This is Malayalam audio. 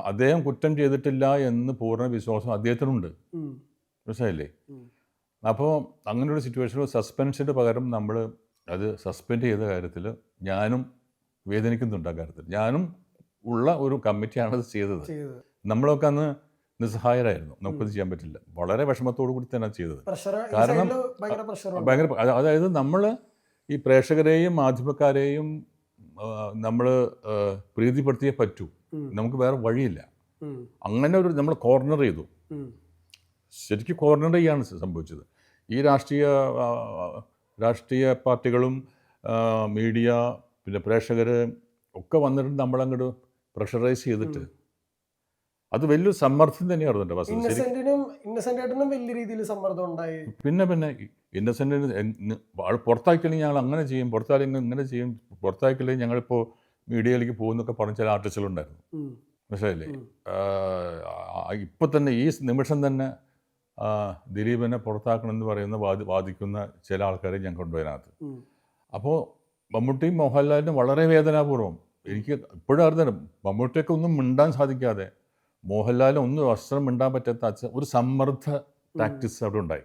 അദ്ദേഹം കുറ്റം ചെയ്തിട്ടില്ല എന്ന് പൂർണ്ണ വിശ്വാസം അദ്ദേഹത്തിനുണ്ട്. മനസ്സിലായില്ലേ? അപ്പോൾ അങ്ങനെയൊരു സിറ്റുവേഷനിൽ സസ്പെൻഷന് പകരം നമ്മൾ അത് സസ്പെൻഡ് ചെയ്ത കാര്യത്തിൽ ഞാനും വേദനിക്കുന്നുണ്ട്. ആ കാര്യത്തിൽ ഞാനും ഉള്ള ഒരു കമ്മിറ്റിയാണ് അത് ചെയ്തത്. നമ്മളൊക്കെ അന്ന് നിസ്സഹായരായിരുന്നു, നമുക്കത് ചെയ്യാൻ പറ്റില്ല. വളരെ വിഷമത്തോടു കൂടി തന്നെ ചെയ്തത്. കാരണം ഭയങ്കര അതായത് നമ്മൾ ഈ പ്രേക്ഷകരെയും മാധ്യമക്കാരെയും നമ്മൾ പ്രീതിപ്പെടുത്തിയേ പറ്റൂ, നമുക്ക് വേറെ വഴിയില്ല. അങ്ങനെ ഒരു നമ്മൾ കോർണർ ചെയ്തു, ശരിക്കും കോർണർ ചെയ്യാണ് സംഭവിച്ചത്. ഈ രാഷ്ട്രീയ പാർട്ടികളും മീഡിയ പിന്നെ പ്രേക്ഷകർ ഒക്കെ വന്നിട്ട് നമ്മളങ്ങോട്ട് പ്രഷറൈസ് ചെയ്തിട്ട് അത് വലിയൊരു സമ്മർദ്ദം തന്നെയായിരുന്നു. പിന്നെ ഇന്നസെൻറ്റിന് പുറത്താക്കില്ലെങ്കിൽ ഞങ്ങൾ അങ്ങനെ ചെയ്യും, പുറത്താക്കില്ലെങ്കിൽ ഇങ്ങനെ ചെയ്യും, പുറത്താക്കില്ലെങ്കിൽ ഞങ്ങളിപ്പോൾ മീഡിയയിലേക്ക് പോകുന്നൊക്കെ പറഞ്ഞ ചില ആർട്ടിസ്റ്റുകളുണ്ടായിരുന്നു. മനസ്സിലായില്ലേ? ഇപ്പം തന്നെ ഈ നിമിഷം തന്നെ ദിലീപിനെ പുറത്താക്കണമെന്ന് പറയുന്ന വാദിക്കുന്ന ചില ആൾക്കാരെ ഞാൻ കൊണ്ടുവരാനകത്ത്. അപ്പോൾ മമ്മൂട്ടിയും മോഹൻലാലിനും വളരെ വേദനാപൂർവ്വം എനിക്ക് ഇപ്പോഴും അറിഞ്ഞു, മമ്മൂട്ടിയൊക്കെ ഒന്നും മിണ്ടാൻ സാധിക്കാതെ മോഹൻലാലിന് ഒന്നും വസ്ത്രം മിണ്ടാൻ പറ്റാത്ത ഒരു സമ്മർദ്ദ ടാക്ടിക്സ് അവിടെ ഉണ്ടായി.